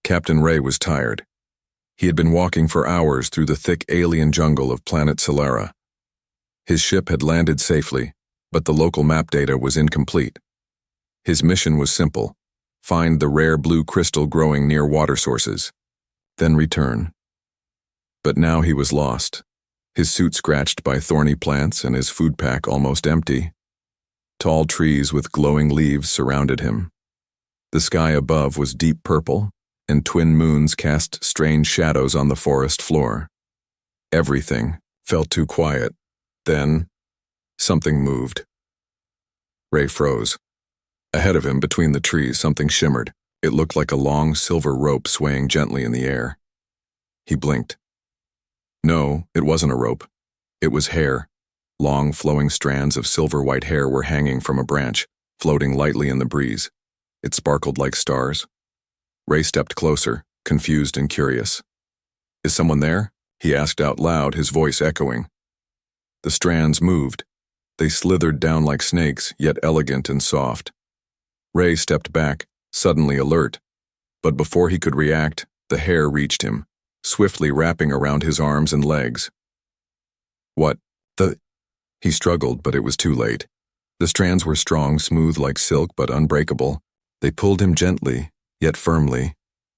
Captain Ray was tired. He had been walking for hours through the thick alien jungle of planet Solara. His ship had landed safely, but the local map data was incomplete. His mission was simple: find the rare blue crystal growing near water sources, then return. But now he was lost, his suit scratched by thorny plants and his food pack almost empty. Tall trees with glowing leaves surrounded him. The sky above was deep purple, and twin moons cast strange shadows on the forest floor. Everything felt too quiet. Then, something moved. Ray froze. Ahead of him, between the trees, something shimmered. It looked like a long silver rope swaying gently in the air. He blinked. No, it wasn't a rope. It was hair. Long, flowing strands of silver-white hair were hanging from a branch, floating lightly in the breeze. It sparkled like stars. Ray stepped closer, confused and curious. "Is someone there?" he asked out loud, his voice echoing. The strands moved. They slithered down like snakes, yet elegant and soft. Ray stepped back, suddenly alert. But before he could react, the hair reached him, swiftly wrapping around his arms and legs. "What the—" He struggled, but it was too late. The strands were strong, smooth like silk, but unbreakable. They pulled him gently, yet firmly,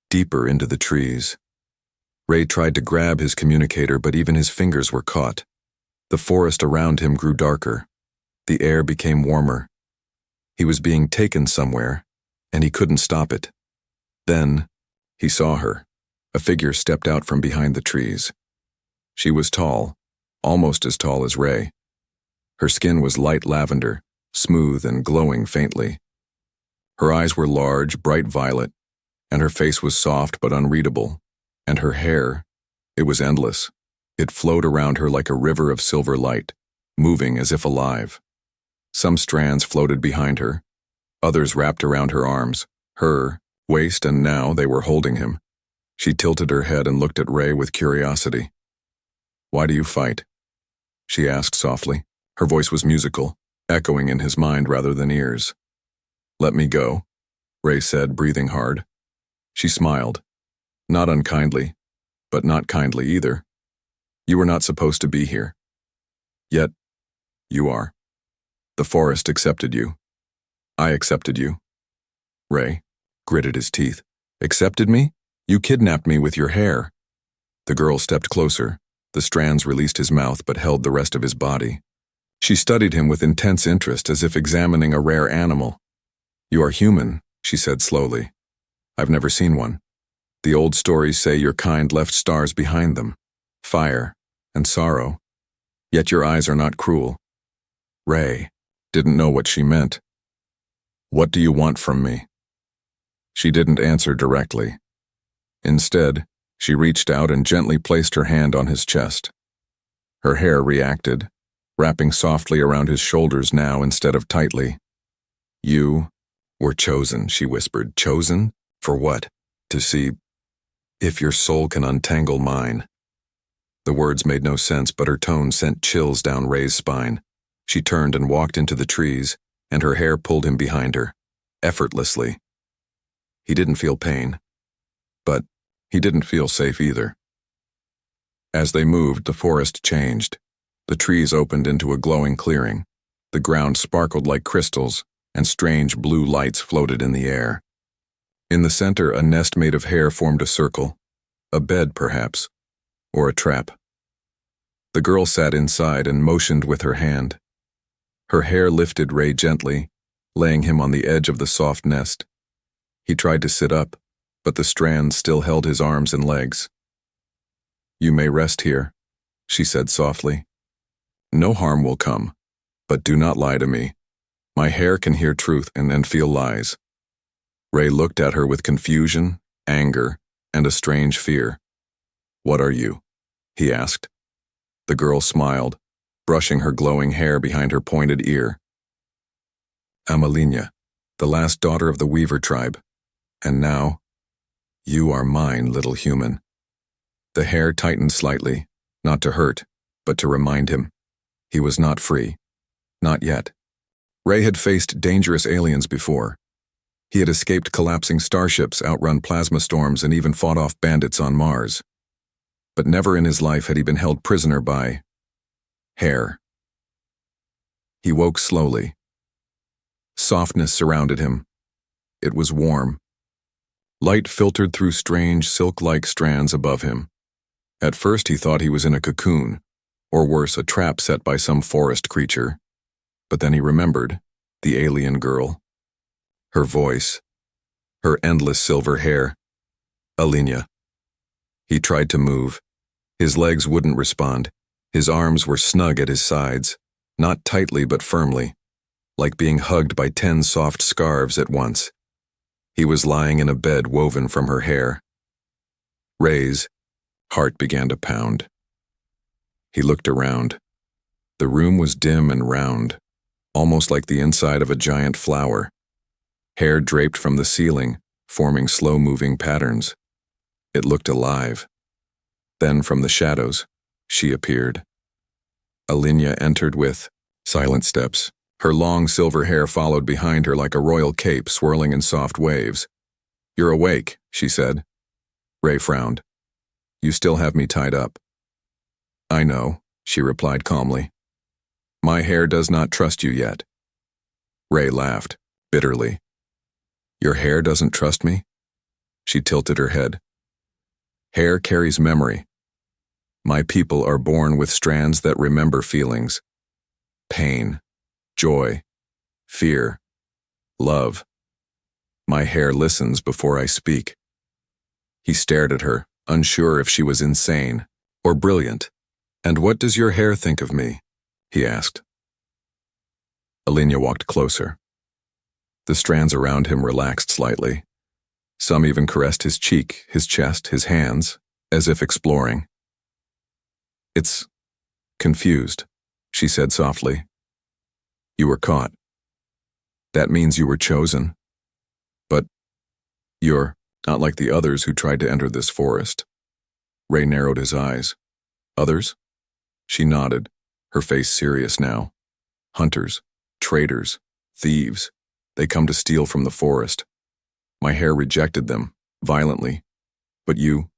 deeper into the trees. Ray tried to grab his communicator, but even his fingers were caught. The forest around him grew darker. The air became warmer. He was being taken somewhere, and he couldn't stop it. Then, he saw her. A figure stepped out from behind the trees. She was tall, almost as tall as Ray. Her skin was light lavender, smooth and glowing faintly. Her eyes were large, bright violet, and her face was soft but unreadable. And her hair, it was endless. It flowed around her like a river of silver light, moving as if alive. Some strands floated behind her, others wrapped around her arms, her waist, and now they were holding him. She tilted her head and looked at Ray with curiosity. "Why do you fight?" she asked softly. Her voice was musical, echoing in his mind rather than ears. "Let me go," Ray said, breathing hard. She smiled. Not unkindly, but not kindly either. "You were not supposed to be here. Yet, you are. The forest accepted you. I accepted you." Ray gritted his teeth. "Accepted me? You kidnapped me with your hair." The girl stepped closer. The strands released his mouth but held the rest of his body. She studied him with intense interest, as if examining a rare animal. "You are human," she said slowly. "I've never seen one. The old stories say your kind left stars behind them, fire and sorrow. Yet your eyes are not cruel." Ray didn't know what she meant. "What do you want from me?" She didn't answer directly. Instead, she reached out and gently placed her hand on his chest. Her hair reacted, wrapping softly around his shoulders now instead of tightly. "You were chosen," she whispered. "Chosen? For what? To see if your soul can untangle mine." The words made no sense, but her tone sent chills down Ray's spine. She turned and walked into the trees, and her hair pulled him behind her, effortlessly. He didn't feel pain, but he didn't feel safe either. As they moved, the forest changed. The trees opened into a glowing clearing. The ground sparkled like crystals, and strange blue lights floated in the air. In the center, a nest made of hair formed a circle. A bed, perhaps, or a trap. The girl sat inside and motioned with her hand. Her hair lifted Ray gently, laying him on the edge of the soft nest. He tried to sit up, but the strands still held his arms and legs. "You may rest here," she said softly. "No harm will come, but do not lie to me. My hair can hear truth and feel lies." Ray looked at her with confusion, anger, and a strange fear. "What are you?" he asked. The girl smiled, brushing her glowing hair behind her pointed ear. "Amalina, the last daughter of the Weaver tribe. And now, you are mine, little human." The hair tightened slightly, not to hurt, but to remind him. He was not free. Not yet. Ray had faced dangerous aliens before. He had escaped collapsing starships, outrun plasma storms, and even fought off bandits on Mars. But never in his life had he been held prisoner by hair. He woke slowly. Softness surrounded him. It was warm. Light filtered through strange, silk-like strands above him. At first he thought he was in a cocoon, or worse, a trap set by some forest creature. But then he remembered the alien girl. Her voice. Her endless silver hair. Alenia. He tried to move. His legs wouldn't respond. His arms were snug at his sides, not tightly but firmly, like being hugged by 10 soft scarves at once. He was lying in a bed woven from her hair. Ray's heart began to pound. He looked around. The room was dim and round, almost like the inside of a giant flower. Hair draped from the ceiling, forming slow-moving patterns. It looked alive. Then from the shadows, she appeared. Alenia entered with silent steps. Her long silver hair followed behind her like a royal cape swirling in soft waves. "You're awake," she said. Ray frowned. "You still have me tied up." "I know," she replied calmly. "My hair does not trust you yet." Ray laughed, bitterly. "Your hair doesn't trust me?" She tilted her head. "Hair carries memory. My people are born with strands that remember feelings. Pain, joy, fear, love. My hair listens before I speak." He stared at her, unsure if she was insane or brilliant. "And what does your hair think of me?" he asked. Alenia walked closer. The strands around him relaxed slightly. Some even caressed his cheek, his chest, his hands, as if exploring. "It's confused," she said softly. "You were caught. That means you were chosen. But you're not like the others who tried to enter this forest." Ray narrowed his eyes. "Others?" She nodded, her face serious now. "Hunters, traders, thieves. They come to steal from the forest. My hair rejected them, violently. But you,"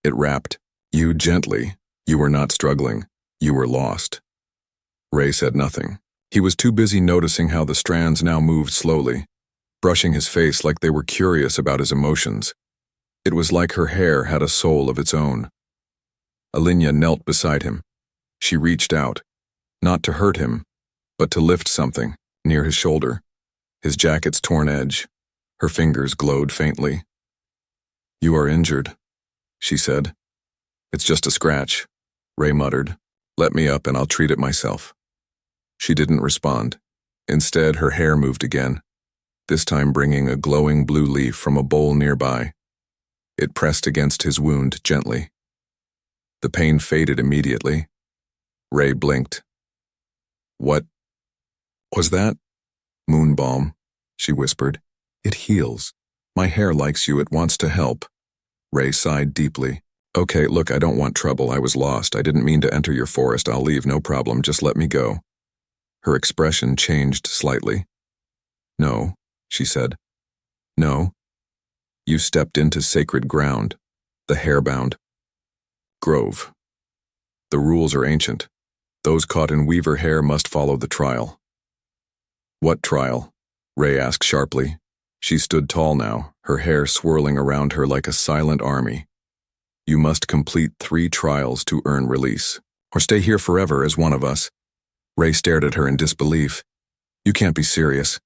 it rapped, "you gently. You were not struggling. You were lost." Ray said nothing. He was too busy noticing how the strands now moved slowly, brushing his face like they were curious about his emotions. It was like her hair had a soul of its own. Alenia knelt beside him. She reached out, not to hurt him, but to lift something near his shoulder, his jacket's torn edge. Her fingers glowed faintly. "You are injured," she said. "It's just a scratch," Ray muttered. "Let me up and I'll treat it myself." She didn't respond. Instead, her hair moved again, this time bringing a glowing blue leaf from a bowl nearby. It pressed against his wound gently. The pain faded immediately. Ray blinked. "What was that?" "Moon balm," she whispered. "It heals. My hair likes you. It wants to help." Ray sighed deeply. "Okay, look, I don't want trouble. I was lost. I didn't mean to enter your forest. I'll leave, no problem. Just let me go." Her expression changed slightly. "No," she said. "No. You stepped into sacred ground, the hair-bound grove. The rules are ancient. Those caught in weaver hair must follow the trial." "What trial?" Ray asked sharply. She stood tall now, her hair swirling around her like a silent army. "You must complete 3 trials to earn release, or stay here forever as one of us." Ray stared at her in disbelief. "You can't be serious."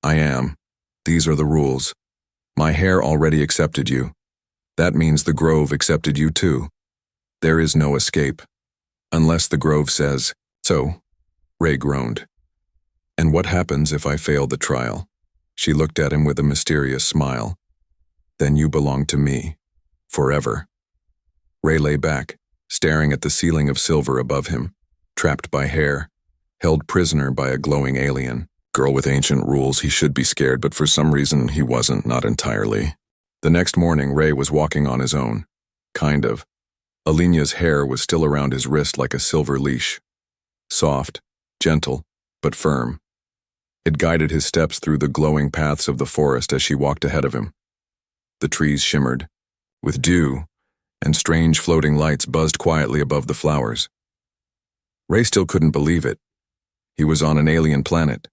"I am. These are the rules. My hair already accepted you. That means the Grove accepted you too. There is no escape. Unless the Grove says so." Ray groaned. "And what happens if I fail the trial?" She looked at him with a mysterious smile. "Then you belong to me. Forever." Ray lay back, staring at the ceiling of silver above him, trapped by hair, held prisoner by a glowing alien. Girl with ancient rules, he should be scared, but for some reason he wasn't, not entirely. The next morning, Ray was walking on his own. Kind of. Alenia's hair was still around his wrist like a silver leash. Soft, gentle, but firm. It guided his steps through the glowing paths of the forest as she walked ahead of him. The trees shimmered, with dew, and strange floating lights buzzed quietly above the flowers. Ray still couldn't believe it. He was on an alien planet.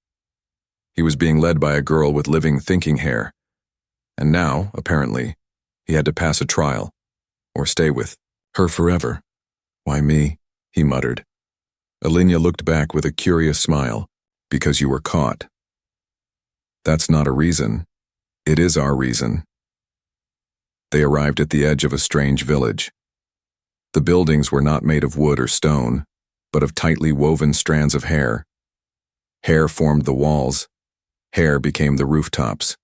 He was being led by a girl with living, thinking hair. And now, apparently, he had to pass a trial, or stay with her forever. "Why me?" he muttered. Alinya looked back with a curious smile. "Because you were caught." "That's not a reason. It is our reason." They arrived at the edge of a strange village. The buildings were not made of wood or stone, but of tightly woven strands of hair. Hair formed the walls. Hair became the rooftops.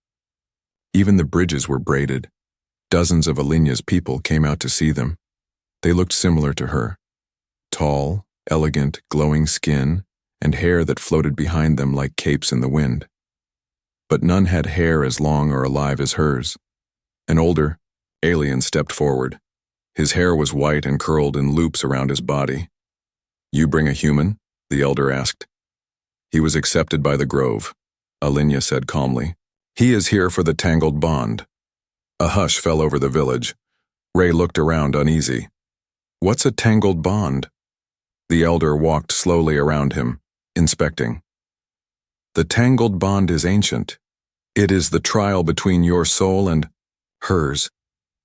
Even the bridges were braided. Dozens of Alinya's people came out to see them. They looked similar to her. Tall, elegant, glowing skin, and hair that floated behind them like capes in the wind. But none had hair as long or alive as hers. An older alien stepped forward. His hair was white and curled in loops around his body. "You bring a human?" the elder asked. "He was accepted by the grove," Alinya said calmly. "He is here for the tangled bond." A hush fell over the village. Ray looked around uneasy. "What's a tangled bond?" The elder walked slowly around him, inspecting. "The tangled bond is ancient. It is the trial between your soul and hers.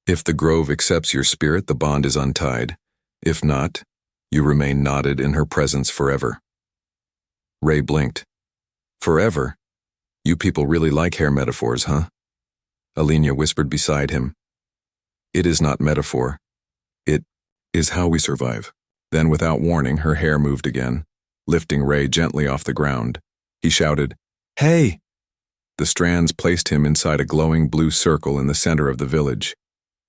If the grove accepts your spirit, the bond is untied. If not, you remain knotted in her presence forever." Ray blinked. "Forever? You people really like hair metaphors, huh?" Alinya whispered beside him. "It is not metaphor. It is how we survive." Then, without warning, her hair moved again, lifting Ray gently off the ground. He shouted, "Hey!" The strands placed him inside a glowing blue circle in the center of the village.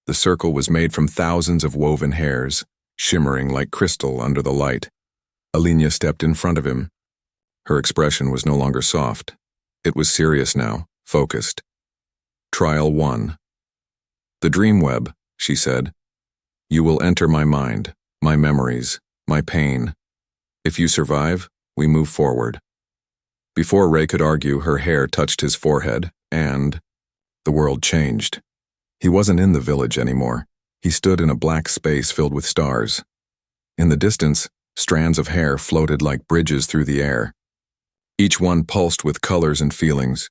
The circle was made from thousands of woven hairs, shimmering like crystal under the light. Alinya stepped in front of him. Her expression was no longer soft. It was serious now, focused. "Trial 1. The dream web," she said. "You will enter my mind, my memories, my pain. If you survive, we move forward." Before Ray could argue, her hair touched his forehead, and the world changed. He wasn't in the village anymore. He stood in a black space filled with stars. In the distance, strands of hair floated like bridges through the air. Each one pulsed with colors and feelings.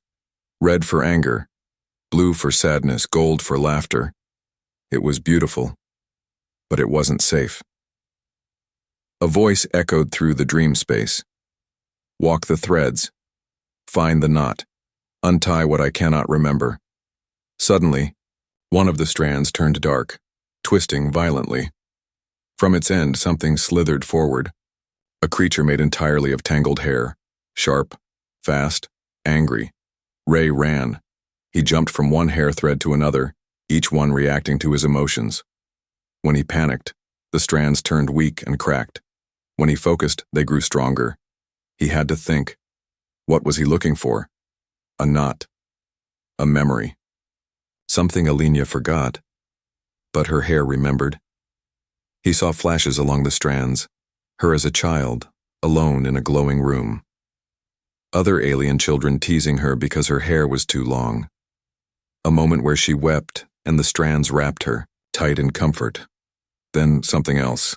Red for anger, blue for sadness, gold for laughter. It was beautiful, but it wasn't safe. A voice echoed through the dream space. "Walk the threads. Find the knot. Untie what I cannot remember." Suddenly, one of the strands turned dark, twisting violently. From its end, something slithered forward. A creature made entirely of tangled hair, sharp, fast, angry. Ray ran. He jumped from one hair thread to another, each one reacting to his emotions. When he panicked, the strands turned weak and cracked. When he focused, they grew stronger. He had to think. What was he looking for? A knot. A memory. Something Alinya forgot, but her hair remembered. He saw flashes along the strands, her as a child, alone in a glowing room. Other alien children teasing her because her hair was too long. A moment where she wept and the strands wrapped her, tight in comfort. Then something else,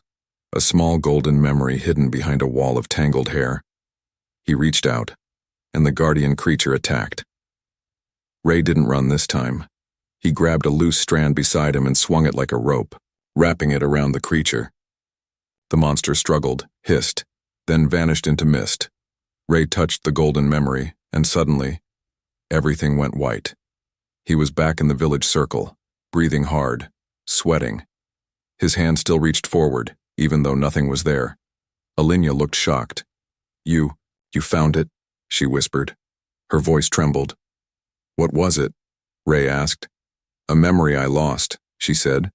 a small golden memory hidden behind a wall of tangled hair. He reached out, and the guardian creature attacked. Ray didn't run this time. He grabbed a loose strand beside him and swung it like a rope, wrapping it around the creature. The monster struggled, hissed, then vanished into mist. Ray touched the golden memory, and suddenly, everything went white. He was back in the village circle, breathing hard, sweating. His hand still reached forward, even though nothing was there. Alinya looked shocked. You found it," she whispered. Her voice trembled. "What was it?" Ray asked. "A memory I lost," she said,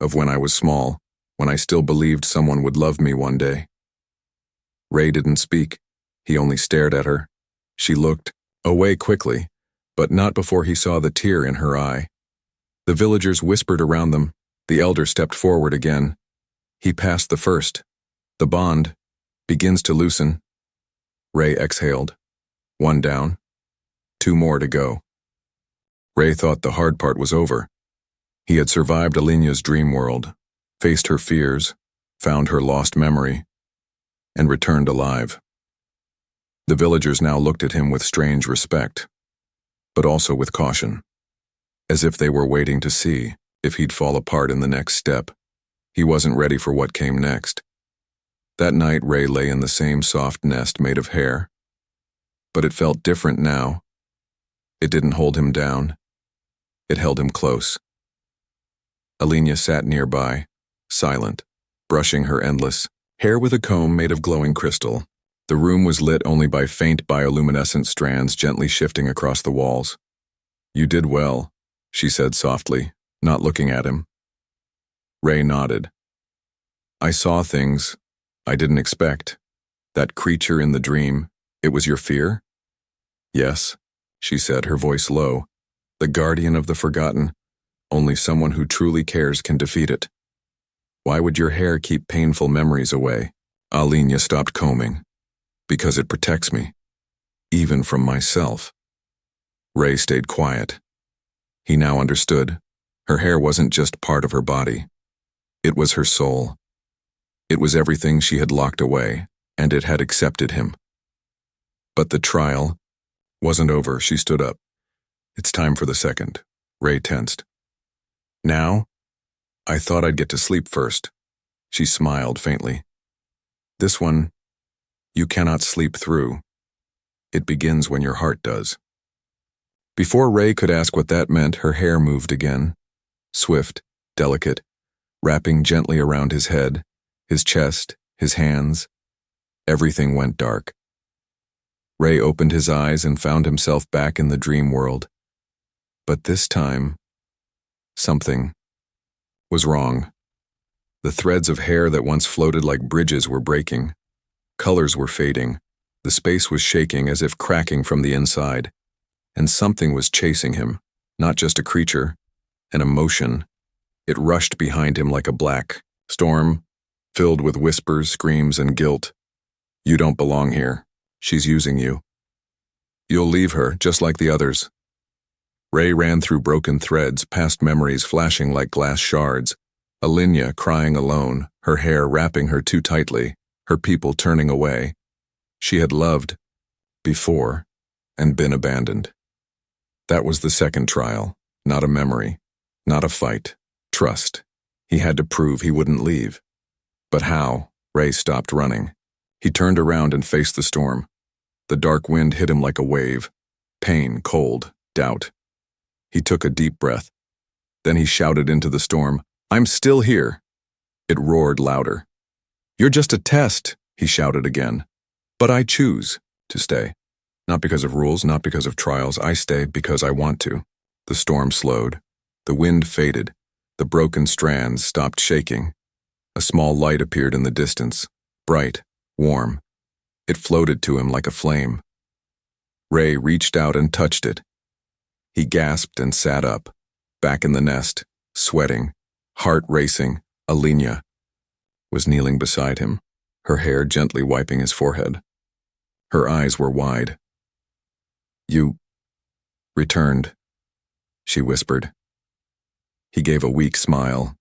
"of when I was small, when I still believed someone would love me one day." Ray didn't speak. He only stared at her. She looked away quickly, but not before he saw the tear in her eye. The villagers whispered around them. The elder stepped forward again. He passed the first. The bond begins to loosen. Ray exhaled. One down. 2 more to go. Ray thought the hard part was over. He had survived Alinia's dream world, faced her fears, found her lost memory, and returned alive. The villagers now looked at him with strange respect, but also with caution, as if they were waiting to see if he'd fall apart in the next step. He wasn't ready for what came next. That night, Ray lay in the same soft nest made of hair, but it felt different now. It didn't hold him down. It held him close. Alinia sat nearby, silent, brushing her endless hair with a comb made of glowing crystal. The room was lit only by faint bioluminescent strands gently shifting across the walls. "You did well," she said softly, not looking at him. Ray nodded. "I saw things I didn't expect. That creature in the dream, it was your fear?" "Yes," she said, her voice low. "The guardian of the forgotten. Only someone who truly cares can defeat it." "Why would your hair keep painful memories away?" Alinia stopped combing. "Because it protects me, even from myself." Ray stayed quiet. He now understood. Her hair wasn't just part of her body. It was her soul. It was everything she had locked away, and it had accepted him. But the trial wasn't over. She stood up. "It's time for the second." Ray tensed. "Now? I thought I'd get to sleep first." She smiled faintly. "This one, you cannot sleep through. It begins when your heart does." Before Ray could ask what that meant, her hair moved again. Swift, delicate, wrapping gently around his head, his chest, his hands. Everything went dark. Ray opened his eyes and found himself back in the dream world. But this time, something was wrong. The threads of hair that once floated like bridges were breaking. Colors were fading. The space was shaking as if cracking from the inside. And something was chasing him, not just a creature, an emotion. It rushed behind him like a black storm, filled with whispers, screams, and guilt. "You don't belong here. She's using you. You'll leave her, just like the others." Ray ran through broken threads, past memories flashing like glass shards. Alinia crying alone, her hair wrapping her too tightly, her people turning away. She had loved before and been abandoned. That was the second trial, not a memory, not a fight. Trust. He had to prove he wouldn't leave. But how? Ray stopped running. He turned around and faced the storm. The dark wind hit him like a wave. Pain, cold, doubt. He took a deep breath. Then he shouted into the storm, "I'm still here." It roared louder. "You're just a test," he shouted again. "But I choose to stay. Not because of rules, not because of trials. I stay because I want to." The storm slowed. The wind faded. The broken strands stopped shaking. A small light appeared in the distance, bright, warm. It floated to him like a flame. Ray reached out and touched it. He gasped and sat up, back in the nest, sweating, heart racing. Alinia was kneeling beside him, her hair gently wiping his forehead. Her eyes were wide. "You returned," she whispered. He gave a weak smile.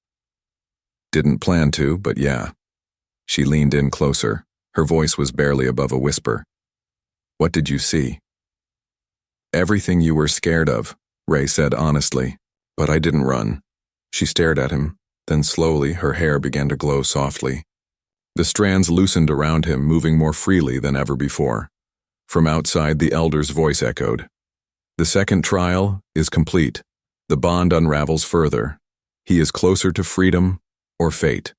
"Didn't plan to, but yeah." She leaned in closer. Her voice was barely above a whisper. "What did you see?" "Everything you were scared of," Ray said honestly. "But I didn't run." She stared at him. Then slowly her hair began to glow softly. The strands loosened around him, moving more freely than ever before. From outside, the elder's voice echoed. "The second trial is complete. The bond unravels further. He is closer to freedom or fate."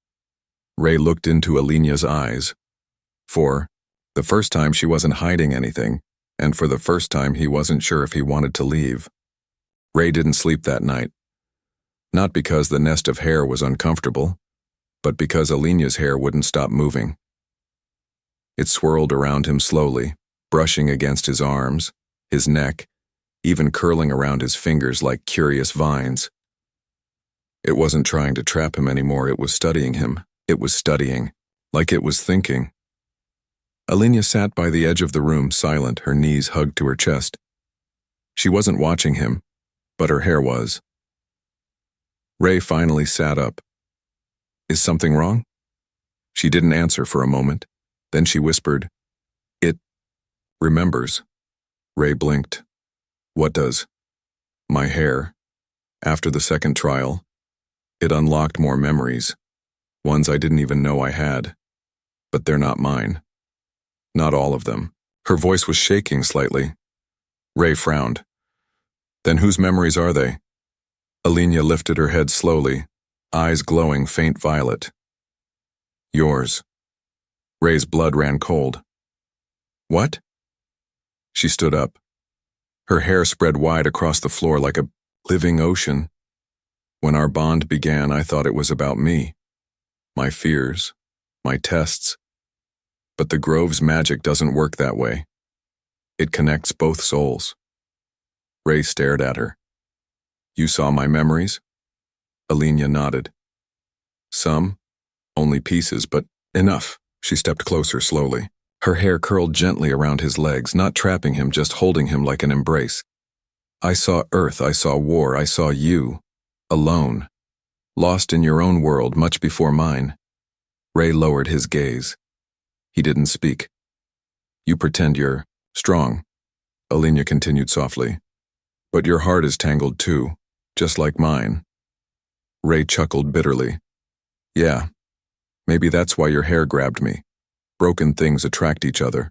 Ray looked into Alinia's eyes. For the first time, she wasn't hiding anything, and for the first time, he wasn't sure if he wanted to leave. Ray didn't sleep that night. Not because the nest of hair was uncomfortable, but because Alinia's hair wouldn't stop moving. It swirled around him slowly, brushing against his arms, his neck, even curling around his fingers like curious vines. It wasn't trying to trap him anymore, it was studying him. It was studying, like it was thinking. Alinia sat by the edge of the room, silent, her knees hugged to her chest. She wasn't watching him, but her hair was. Ray finally sat up. Is something wrong? She didn't answer for a moment. Then she whispered, It remembers. Ray blinked. What does? My hair. After the second trial, it unlocked more memories, ones I didn't even know I had. But they're not mine. Not all of them. Her voice was shaking slightly. Ray frowned. Then whose memories are they? Alinia lifted her head slowly, eyes glowing faint violet. Yours. Ray's blood ran cold. What? She stood up. Her hair spread wide across the floor like a living ocean. When our bond began, I thought it was about me. My fears, my tests. But the Grove's magic doesn't work that way. It connects both souls. Ray stared at her. You saw my memories? Alinia nodded. Some, only pieces, but enough. She stepped closer slowly. Her hair curled gently around his legs, not trapping him, just holding him like an embrace. I saw Earth, I saw war, I saw you. Alone. Lost in your own world much before mine. Ray lowered his gaze. He didn't speak. You pretend you're strong, Alinia continued softly. But your heart is tangled too, just like mine. Ray chuckled bitterly. Yeah, maybe that's why your hair grabbed me. Broken things attract each other.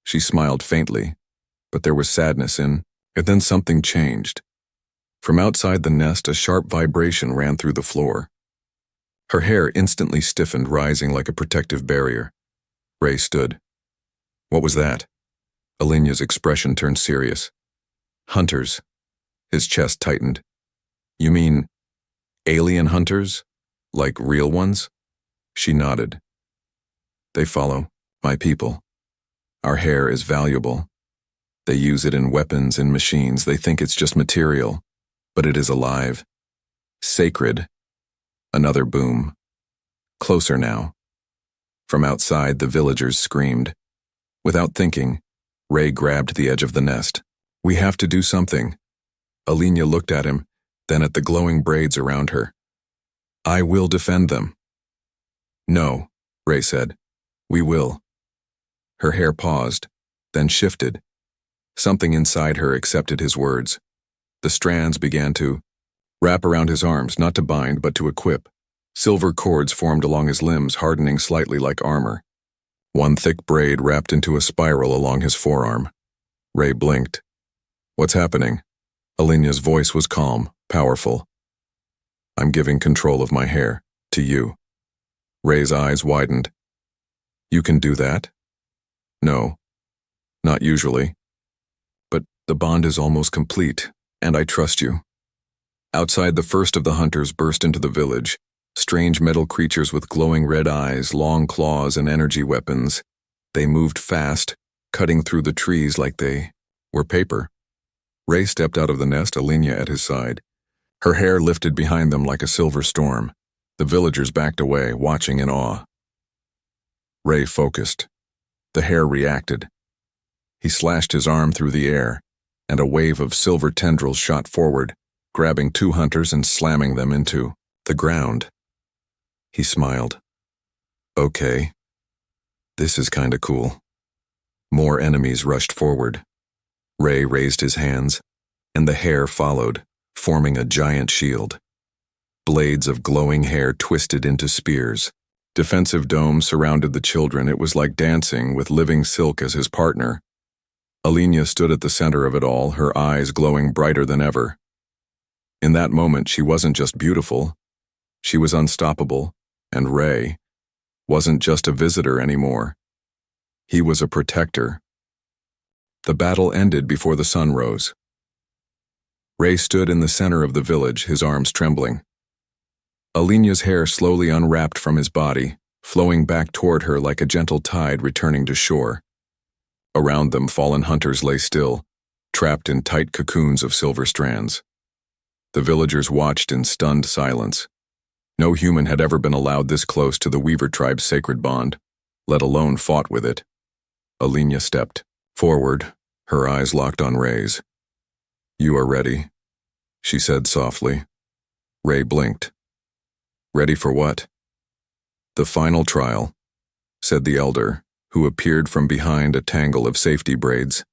She smiled faintly, but there was sadness in, and then something changed. From outside the nest, a sharp vibration ran through the floor. Her hair instantly stiffened, rising like a protective barrier. Ray stood. What was that? Alinia's expression turned serious. Hunters. His chest tightened. You mean alien hunters? Like real ones? She nodded. They follow my people. Our hair is valuable. They use it in weapons and machines. They think it's just material, but it is alive. Sacred. Another boom. Closer now. From outside, the villagers screamed. Without thinking, Ray grabbed the edge of the nest. We have to do something. Alinia looked at him, then at the glowing braids around her. I will defend them. No, Ray said. We will. Her hair paused, then shifted. Something inside her accepted his words. The strands began to wrap around his arms, not to bind, but to equip. Silver cords formed along his limbs, hardening slightly like armor. One thick braid wrapped into a spiral along his forearm. Ray blinked. What's happening? Alinia's voice was calm, powerful. I'm giving control of my hair to you. Ray's eyes widened. You can do that? No, not usually. But the bond is almost complete, and I trust you. Outside, the first of the hunters burst into the village. Strange metal creatures with glowing red eyes, long claws, and energy weapons. They moved fast, cutting through the trees like they were paper. Ray stepped out of the nest, Alinia at his side. Her hair lifted behind them like a silver storm. The villagers backed away, watching in awe. Ray focused. The hair reacted. He slashed his arm through the air, and a wave of silver tendrils shot forward, grabbing two hunters and slamming them into the ground. He smiled. Okay. This is kinda cool. More enemies rushed forward. Ray raised his hands, and the hair followed, forming a giant shield. Blades of glowing hair twisted into spears. Defensive domes surrounded the children. It was like dancing with living silk as his partner. Alinia stood at the center of it all, her eyes glowing brighter than ever. In that moment, she wasn't just beautiful. She was unstoppable, and Ray wasn't just a visitor anymore. He was a protector. The battle ended before the sun rose. Ray stood in the center of the village, his arms trembling. Alinia's hair slowly unwrapped from his body, flowing back toward her like a gentle tide returning to shore. Around them, fallen hunters lay still, trapped in tight cocoons of silver strands. The villagers watched in stunned silence. No human had ever been allowed this close to the Weaver tribe's sacred bond, let alone fought with it. Alenia stepped forward, her eyes locked on Ray's. "You are ready," she said softly. Ray blinked. "Ready for what?" "The final trial," said the elder, who appeared from behind a tangle of safety braids.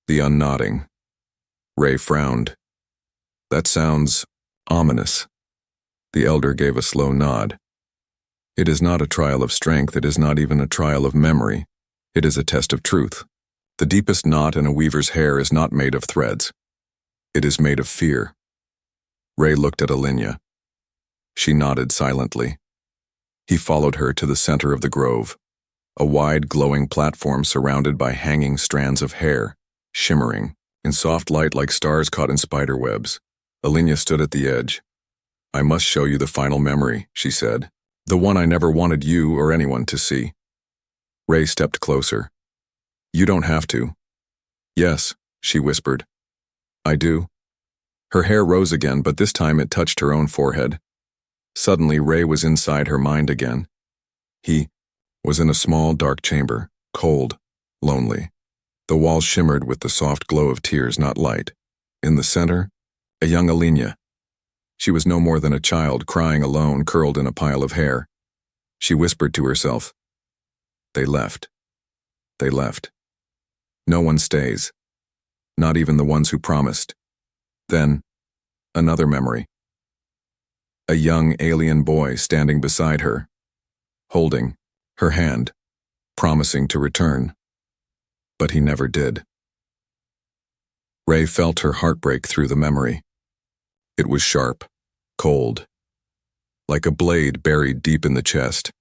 The unnodding. Ray frowned. "That sounds ominous." The elder gave a slow nod. "It is not a trial of strength, it is not even a trial of memory. It is a test of truth. The deepest knot in a weaver's hair is not made of threads. It is made of fear." Ray looked at Alenia. She nodded silently. He followed her to the center of the grove, a wide, glowing platform surrounded by hanging strands of hair, shimmering in soft light like stars caught in spider webs. Alenia stood at the edge. "I must show you the final memory," she said. "The one I never wanted you or anyone to see." Ray stepped closer. "You don't have to." "Yes," she whispered. "I do." Her hair rose again, but this time it touched her own forehead. Suddenly, Ray was inside her mind again. He was in a small, dark chamber, cold, lonely. The walls shimmered with the soft glow of tears, not light. In the center, a young Alenia. She was no more than a child, crying alone, curled in a pile of hair. She whispered to herself, "They left. They left. No one stays. Not even the ones who promised." Then, another memory. A young alien boy standing beside her, holding her hand, promising to return. But he never did. Ray felt her heart break through the memory. It was sharp, cold, like a blade buried deep in the chest.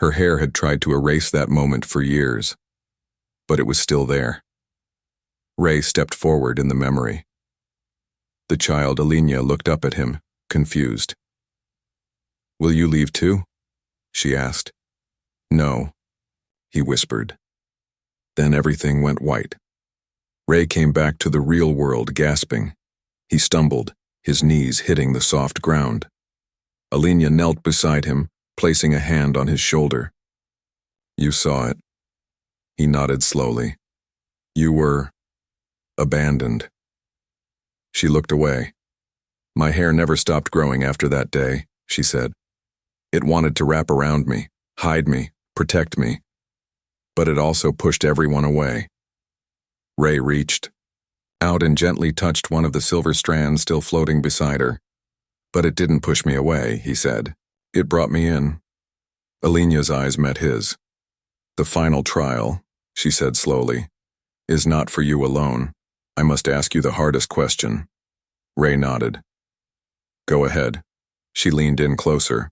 Her hair had tried to erase that moment for years, but it was still there. Ray stepped forward in the memory. The child Alenia looked up at him, confused. "Will you leave too?" she asked. "No," he whispered. Then everything went white. Ray came back to the real world, gasping. He stumbled, his knees hitting the soft ground. Alenia knelt beside him, placing a hand on his shoulder. "You saw it." He nodded slowly. "You were abandoned." She looked away. "My hair never stopped growing after that day," she said. "It wanted to wrap around me, hide me, protect me. But it also pushed everyone away." Ray reached out and gently touched one of the silver strands still floating beside her. "But it didn't push me away," he said. "It brought me in." Alenia's eyes met his. "The final trial," she said slowly, "is not for you alone. I must ask you the hardest question." Ray nodded. "Go ahead." She leaned in closer.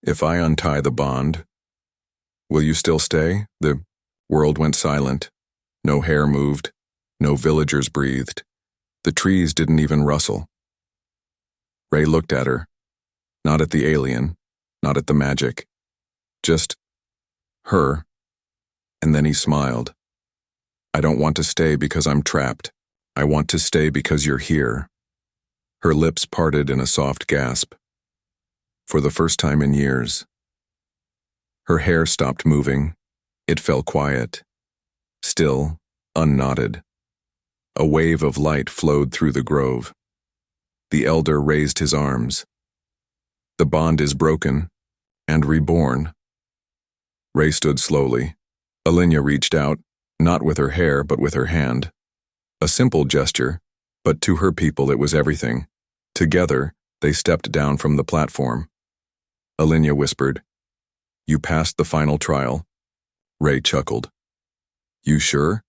"If I untie the bond, will you still stay?" The world went silent. No hair moved. No villagers breathed. The trees didn't even rustle. Ray looked at her. Not at the alien, not at the magic. Just her. And then he smiled. "I don't want to stay because I'm trapped. I want to stay because you're here." Her lips parted in a soft gasp. For the first time in years. Her hair stopped moving. It fell quiet. Still, unknotted. A wave of light flowed through the grove. The elder raised his arms. "The bond is broken and reborn." Ray stood slowly. Alenia reached out, not with her hair but with her hand. A simple gesture, but to her people it was everything. Together, they stepped down from the platform. Alenia whispered, "You passed the final trial." Ray chuckled. "You sure?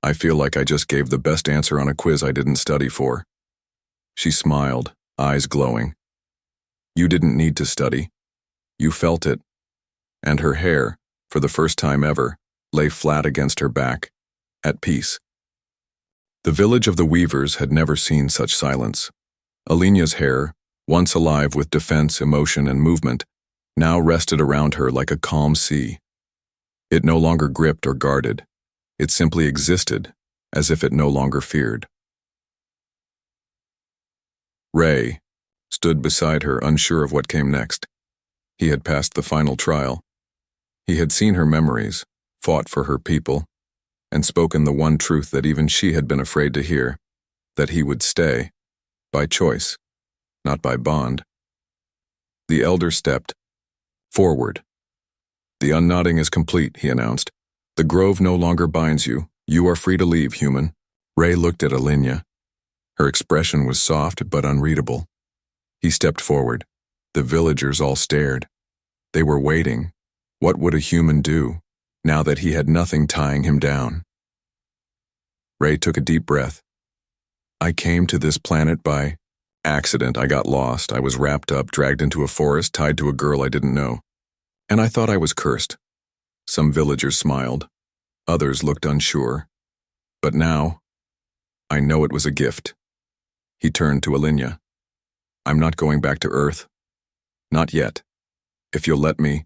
I feel like I just gave the best answer on a quiz I didn't study for." She smiled, eyes glowing. "You didn't need to study. You felt it." And her hair, for the first time ever, lay flat against her back, at peace. The village of the Weavers had never seen such silence. Alenia's hair, once alive with defense, emotion, and movement, now rested around her like a calm sea. It no longer gripped or guarded. It simply existed, as if it no longer feared. Ray stood beside her, unsure of what came next. He had passed the final trial. He had seen her memories, fought for her people, and spoken the one truth that even she had been afraid to hear, that he would stay, by choice, not by bond. The elder stepped forward. "The unknotting is complete," he announced. "The grove no longer binds you. You are free to leave, human." Ray looked at Alinya. Her expression was soft but unreadable. He stepped forward. The villagers all stared. They were waiting. What would a human do, now that he had nothing tying him down? Ray took a deep breath. "I came to this planet by accident. I got lost. I was wrapped up, dragged into a forest, tied to a girl I didn't know. And I thought I was cursed." Some villagers smiled. Others looked unsure. "But now, I know it was a gift." He turned to Alinya. "I'm not going back to Earth. Not yet. If you'll let me,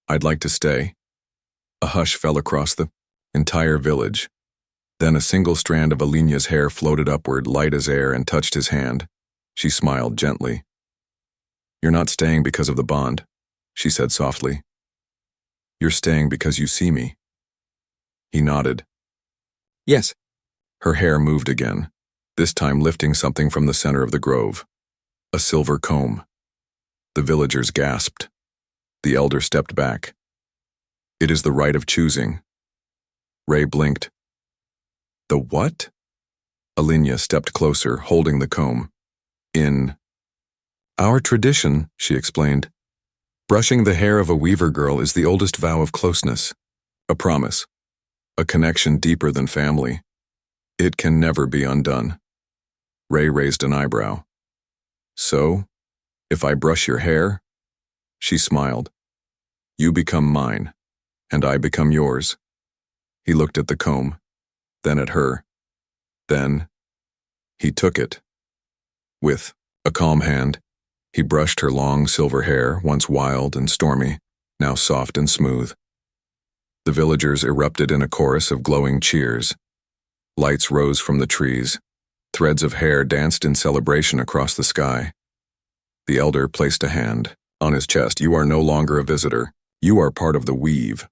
I'd like to stay." A hush fell across the entire village. Then a single strand of Alinya's hair floated upward, light as air, and touched his hand. She smiled gently. "You're not staying because of the bond," she said softly. "You're staying because you see me." He nodded. "Yes." Her hair moved again, this time lifting something from the center of the grove. A silver comb. The villagers gasped. The elder stepped back. "It is the right of choosing." Ray blinked. "The what?" Alinya stepped closer, holding the comb. "In our tradition," she explained, "brushing the hair of a weaver girl is the oldest vow of closeness, a promise, a connection deeper than family. It can never be undone." Ray raised an eyebrow. "So, if I brush your hair?" She smiled. "You become mine, and I become yours." He looked at the comb, then at her. Then, he took it. With a calm hand, he brushed her long silver hair, once wild and stormy, now soft and smooth. The villagers erupted in a chorus of glowing cheers. Lights rose from the trees. Threads of hair danced in celebration across the sky. The elder placed a hand on his chest. "You are no longer a visitor. You are part of the weave."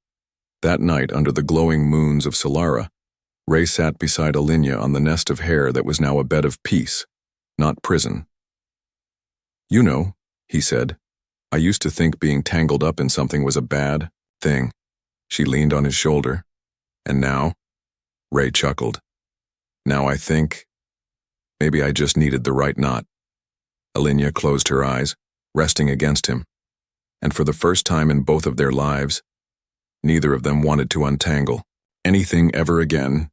That night, under the glowing moons of Solara, Ray sat beside Alinya on the nest of hair that was now a bed of peace, not prison. "You know," he said, "I used to think being tangled up in something was a bad thing." She leaned on his shoulder. "And now?" Ray chuckled. "Now I think maybe I just needed the right knot." Alinya closed her eyes, resting against him. And for the first time in both of their lives, neither of them wanted to untangle anything ever again.